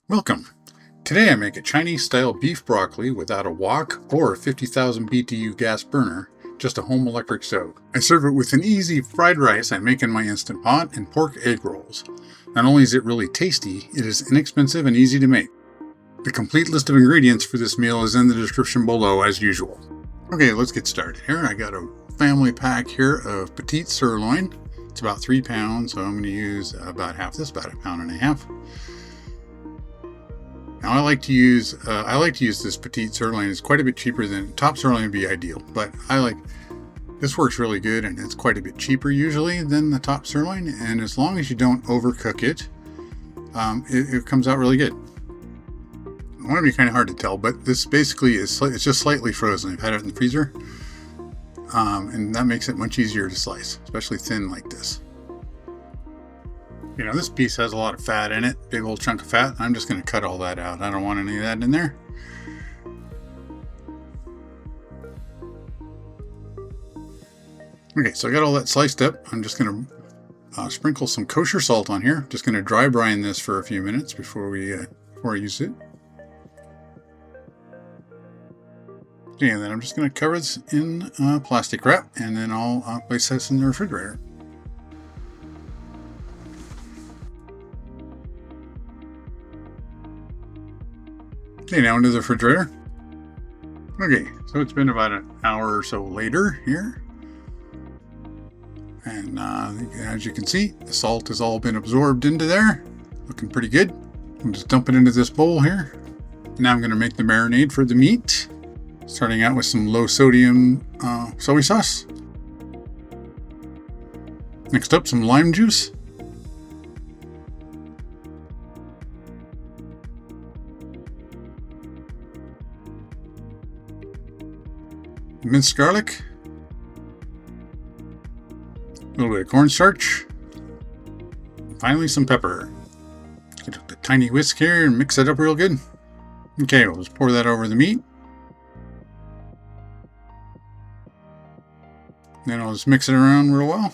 Welcome. Today I make a Chinese-style beef broccoli without a wok or a 50,000 BTU gas burner, just a home electric stove. I serve it with an easy fried rice I make in my Instant Pot and pork egg rolls. Not only is it really tasty, it is inexpensive and easy to make. The complete list of ingredients for this meal is in the description below as usual. Okay, let's get started here. I got a family pack here of Petite Sirloin. It's about 3 pounds, so I'm going to use about half this, about 1.5 pounds. Now I like to use this Petite Sirloin. It's quite a bit cheaper than top sirloin would be ideal, but this works really good, and it's quite a bit cheaper usually than the top sirloin. And as long as you don't overcook it, it comes out really good. It might be kind of hard to tell, but this basically it's just slightly frozen. I've had it in the freezer, and that makes it much easier to slice, especially thin like this. You know, this piece has a lot of fat in it, big old chunk of fat. I'm just going to cut all that out. I don't want any of that in there. Okay, so I got all that sliced up. I'm just going to sprinkle some kosher salt on here. Just going to dry brine this for a few minutes before I use it. Okay, and then I'm just going to cover this in plastic wrap, and then I'll place this in the refrigerator. Okay, now into the refrigerator. Okay, so it's been about an hour or so later here. And as you can see, the salt has all been absorbed into there. Looking pretty good. I'll just dump it into this bowl here. Now I'm going to make the marinade for the meat. Starting out with some low sodium soy sauce. Next up, some lime juice. Minced garlic, a little bit of cornstarch, and finally some pepper. Get a tiny whisk here and mix it up real good. Okay, we'll just pour that over the meat. Then I'll just mix it around real well.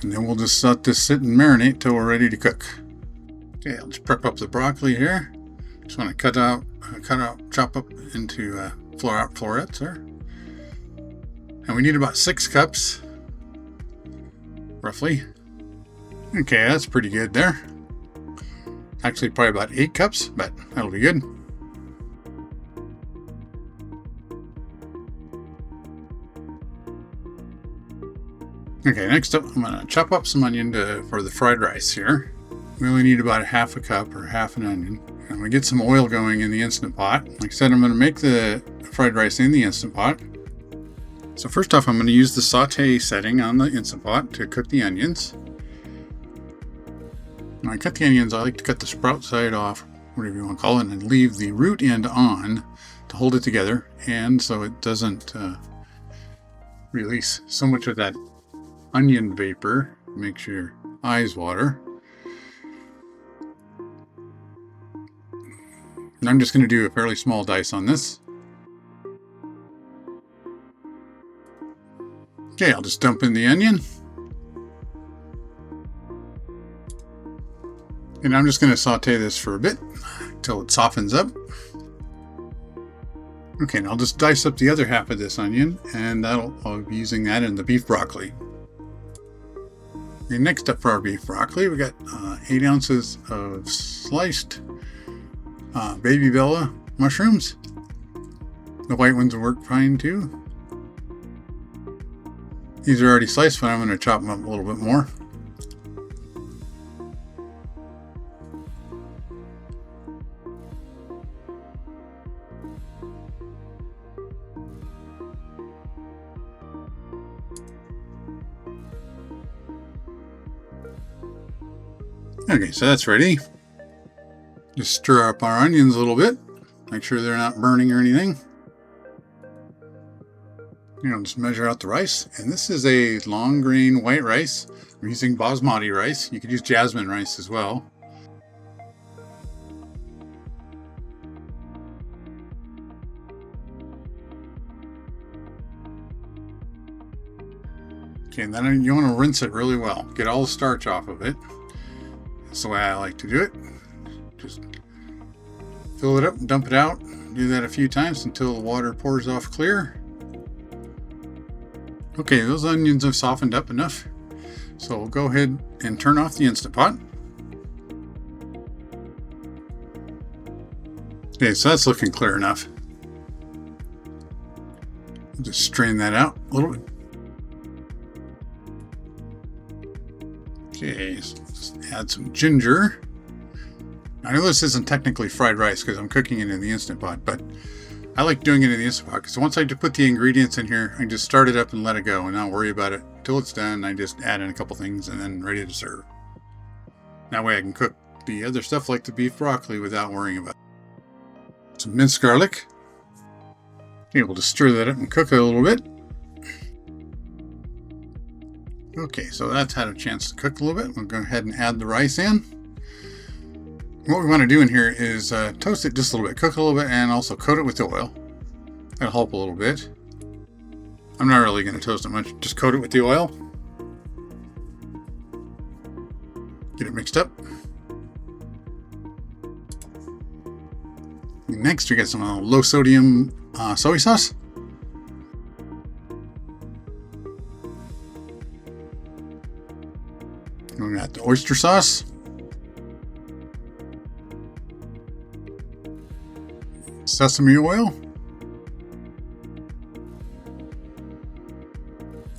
And then we'll just let this sit and marinate till we're ready to cook. Okay, I'll just prep up the broccoli here. Just want to chop up into florets there. And we need about 6 cups, roughly. Okay, that's pretty good there. Actually, probably about 8 cups, but that'll be good. Okay, next up, I'm going to chop up some onion for the fried rice here. We only need about 1/2 cup or half an onion. And we get some oil going in the Instant Pot. Like I said, I'm going to make the fried rice in the Instant Pot. So first off, I'm going to use the saute setting on the Instant Pot to cook the onions. When I cut the onions, I like to cut the sprout side off, whatever you want to call it, and leave the root end on to hold it together, and so it doesn't release so much of that onion vapor. Makes your eyes water. And I'm just going to do a fairly small dice on this. Okay, I'll just dump in the onion. And I'm just going to saute this for a bit until it softens up. Okay, and I'll just dice up the other half of this onion, and I'll be using that in the beef broccoli. Okay, next up for our beef broccoli, we got 8 ounces of sliced baby Bella mushrooms. The white ones will work fine too. These are already sliced, but I'm going to chop them up a little bit more. Okay, so that's ready. Just stir up our onions a little bit. Make sure they're not burning or anything. Just measure out the rice. And this is a long grain white rice. I'm using Basmati rice. You could use Jasmine rice as well. Okay, and then you want to rinse it really well. Get all the starch off of it. That's the way I like to do it. Just fill it up and dump it out. Do that a few times until the water pours off clear. Okay, those onions have softened up enough. So we'll go ahead and turn off the Instant Pot. Okay, so that's looking clear enough. Just strain that out a little bit. Okay, so just add some ginger. I know this isn't technically fried rice because I'm cooking it in the Instant Pot, but I like doing it in the Instant Pot because once I put the ingredients in here, I can just start it up and let it go and not worry about it until it's done. I just add in a couple things and then ready to serve. That way I can cook the other stuff like the beef broccoli without worrying about it. Some minced garlic. Okay, we'll just stir that up and cook it a little bit. Okay, so that's had a chance to cook a little bit. We'll go ahead and add the rice in. What we want to do in here is toast it just a little bit, cook it a little bit, and also coat it with the oil. That'll help a little bit. I'm not really going to toast it much, just coat it with the oil. Get it mixed up. Next, we got some low sodium soy sauce. We got the oyster sauce. Sesame oil.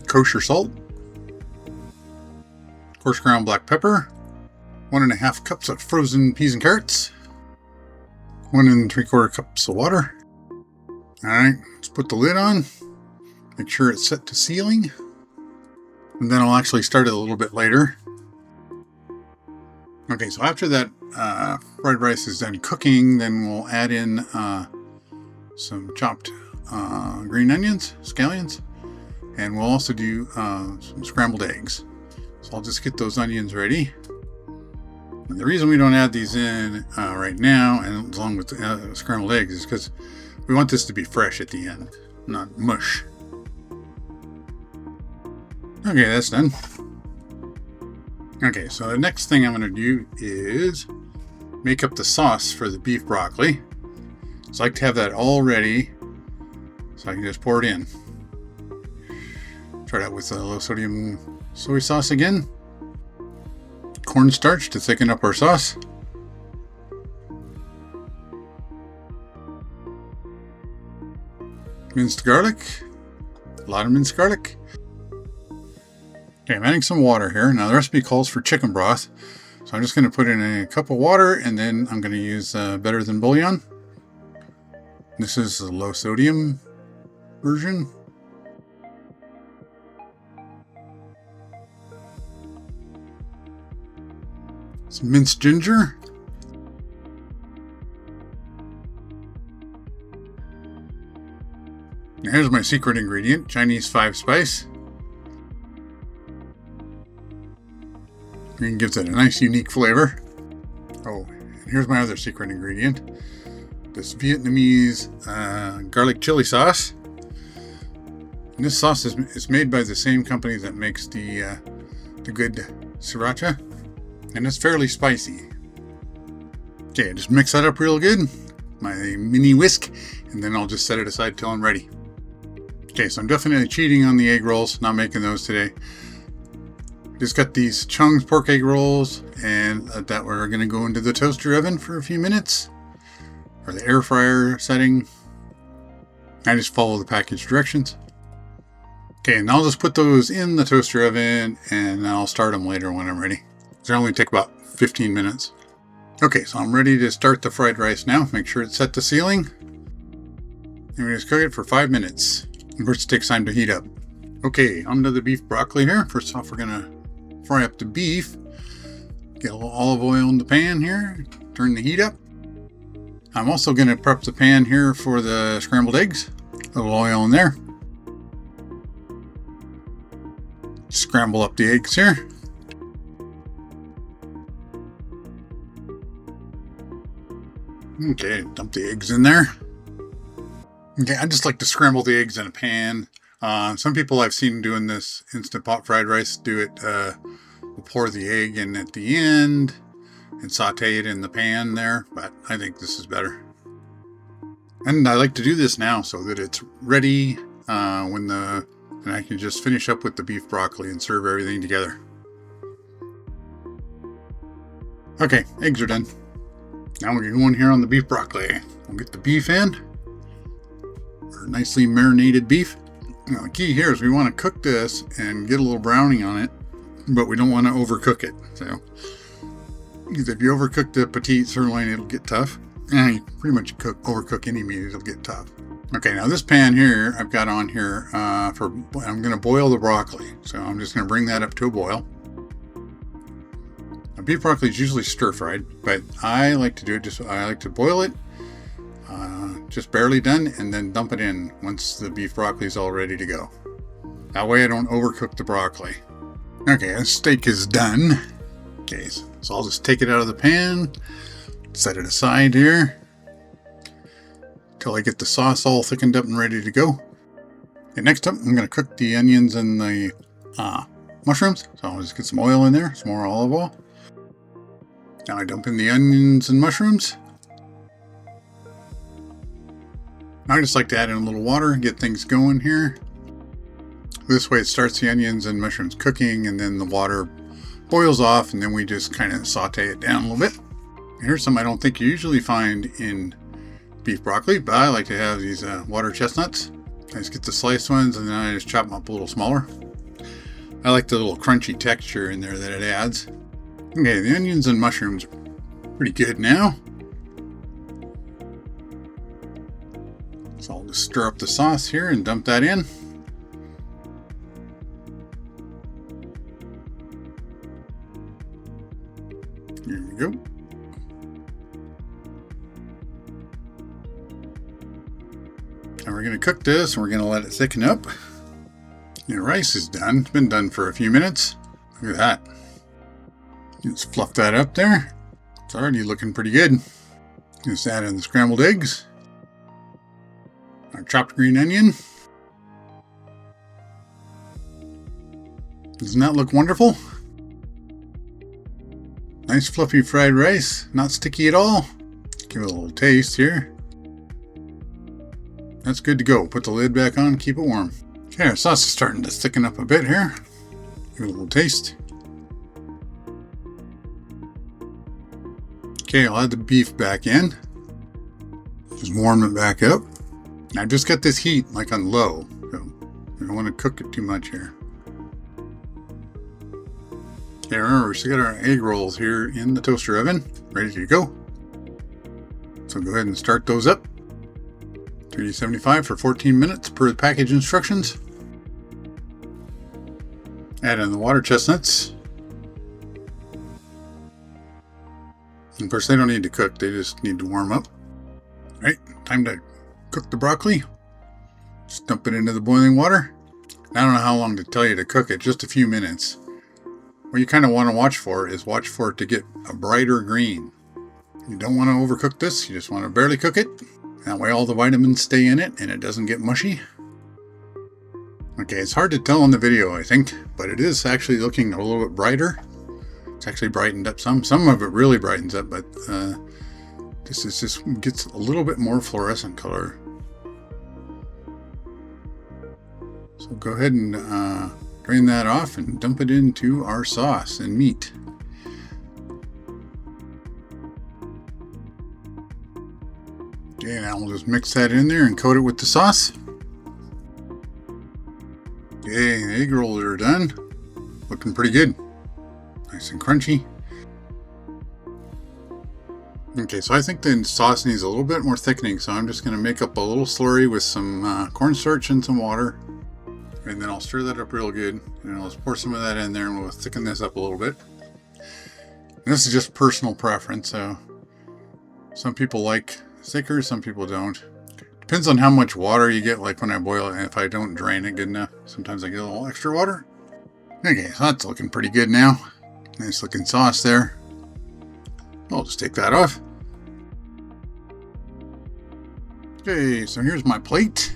Kosher salt. Coarse ground black pepper. 1.5 cups of frozen peas and carrots. 1 3/4 cups of water. Alright, let's put the lid on. Make sure it's set to sealing. And then I'll actually start it a little bit later. Okay, so after that fried rice is done cooking, then we'll add in some chopped green onions, scallions, and we'll also do some scrambled eggs. So I'll just get those onions ready. And the reason we don't add these in right now, and along with the scrambled eggs, is because we want this to be fresh at the end, not mush. Okay, that's done. Okay, so the next thing I'm going to do is make up the sauce for the beef broccoli. So I like to have that all ready so I can just pour it in. Try it out with the low sodium soy sauce again. Cornstarch to thicken up our sauce. Minced garlic. A lot of minced garlic. Okay, I'm adding some water here. Now the recipe calls for chicken broth. So I'm just going to put in a cup of water and then I'm going to use Better Than Bouillon. This is the low sodium version. Some minced ginger. Now here's my secret ingredient, Chinese 5 spice. It gives it a nice unique flavor. Oh, and here's my other secret ingredient. This Vietnamese garlic chili sauce. And this sauce is made by the same company that makes the good sriracha. And it's fairly spicy. Okay, just mix that up real good. My mini whisk. And then I'll just set it aside till I'm ready. Okay, so I'm definitely cheating on the egg rolls. Not making those today. Just got these Chung's pork egg rolls, and that we're going to go into the toaster oven for a few minutes, or the air fryer setting. I just follow the package directions. Okay, and I'll just put those in the toaster oven, and I'll start them later when I'm ready. They only take about 15 minutes. Okay, so I'm ready to start the fried rice now. Make sure it's set to sealing. And we just cook it for 5 minutes. Of course, it takes time to heat up. Okay, onto the beef broccoli here. First off, we're going to fry up the beef. Get a little olive oil in the pan here. Turn the heat up. I'm also going to prep the pan here for the scrambled eggs. A little oil in there. Scramble up the eggs here. Okay, dump the eggs in there. Okay, I just like to scramble the eggs in a pan Some people I've seen doing this instant pot fried rice do it, we'll pour the egg in at the end and saute it in the pan there, but I think this is better. And I like to do this now so that it's ready and I can just finish up with the beef broccoli and serve everything together. Okay, eggs are done. Now we're going here on the beef broccoli. We'll get the beef in. Our nicely marinated beef. Now the key here is we want to cook this and get a little browning on it, but we don't want to overcook it. So, because if you overcook the petite sirloin, it'll get tough. And you pretty much overcook any meat, it'll get tough. Okay, now this pan here I've got on here I'm going to boil the broccoli. So I'm just going to bring that up to a boil. Now, beef broccoli is usually stir fried, but I like to do it I like to boil it, just barely done, and then dump it in once the beef broccoli is all ready to go. That way I don't overcook the broccoli. Okay, the steak is done. Okay, so I'll just take it out of the pan, set it aside here until I get the sauce all thickened up and ready to go. Okay, next up, I'm going to cook the onions and the mushrooms. So I'll just get some oil in there, some more olive oil. Now I dump in the onions and mushrooms. I just like to add in a little water and get things going here. This way it starts the onions and mushrooms cooking, and then the water boils off, and then we just kind of saute it down a little bit. Here's some I don't think you usually find in beef broccoli, but I like to have these water chestnuts. I just get the sliced ones and then I just chop them up a little smaller. I like the little crunchy texture in there that it adds. Okay, the onions and mushrooms are pretty good now. So I'll just stir up the sauce here and dump that in. Here we go. Now we're going to cook this and we're going to let it thicken up. Your rice is done. It's been done for a few minutes. Look at that. Just fluff that up there. It's already looking pretty good. Just add in the scrambled eggs. Our chopped green onion. Doesn't that look wonderful? Nice fluffy fried rice, not sticky at all. Give it a little taste here. That's good to go. Put the lid back on, keep it warm. Okay, our sauce is starting to thicken up a bit here. Give it a little taste. Okay, I'll add the beef back in. Just warm it back up. Now just got this heat like on low. So we don't want to cook it too much here. Okay, remember we still got our egg rolls here in the toaster oven, ready to go. So go ahead and start those up. 375 for 14 minutes per the package instructions. Add in the water chestnuts. And of course they don't need to cook, they just need to warm up. All right, time to cook the broccoli. Just dump it into the boiling water. I don't know how long to tell you to cook it, just a few minutes. What you kind of want to watch for is watch for it to get a brighter green. You don't want to overcook this, you just want to barely cook it. That way all the vitamins stay in it and it doesn't get mushy. Okay, it's hard to tell in the video, I think, but it is actually looking a little bit brighter. It's actually brightened up some. Some of it really brightens up, but this is just gets a little bit more fluorescent color. So go ahead and drain that off and dump it into our sauce and meat. Okay, now we'll just mix that in there and coat it with the sauce. Okay, the egg rolls are done. Looking pretty good. Nice and crunchy. Okay, so I think the sauce needs a little bit more thickening, so I'm just going to make up a little slurry with some cornstarch and some water. And then I'll stir that up real good. And I'll pour some of that in there and we'll thicken this up a little bit. And this is just personal preference, so some people like thicker, some people don't. Depends on how much water you get, like when I boil it, and if I don't drain it good enough, sometimes I get a little extra water. Okay, so that's looking pretty good now. Nice looking sauce there. I'll just take that off. Okay, so here's my plate.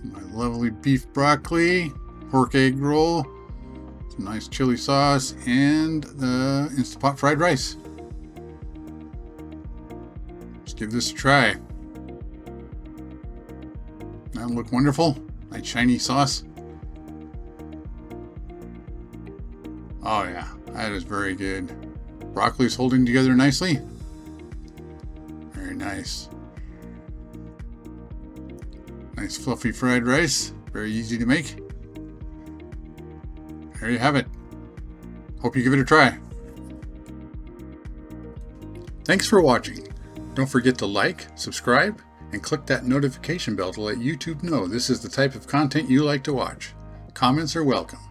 My lovely beef broccoli, pork egg roll, some nice chili sauce, and the Instant Pot fried rice. Let's give this a try. That'll look wonderful. Nice shiny sauce. Oh yeah, that is very good. Broccoli's holding together nicely. Very nice. Nice fluffy fried rice. Very easy to make. There you have it. Hope you give it a try. Thanks for watching. Don't forget to like, subscribe, and click that notification bell to let YouTube know this is the type of content you like to watch. Comments are welcome.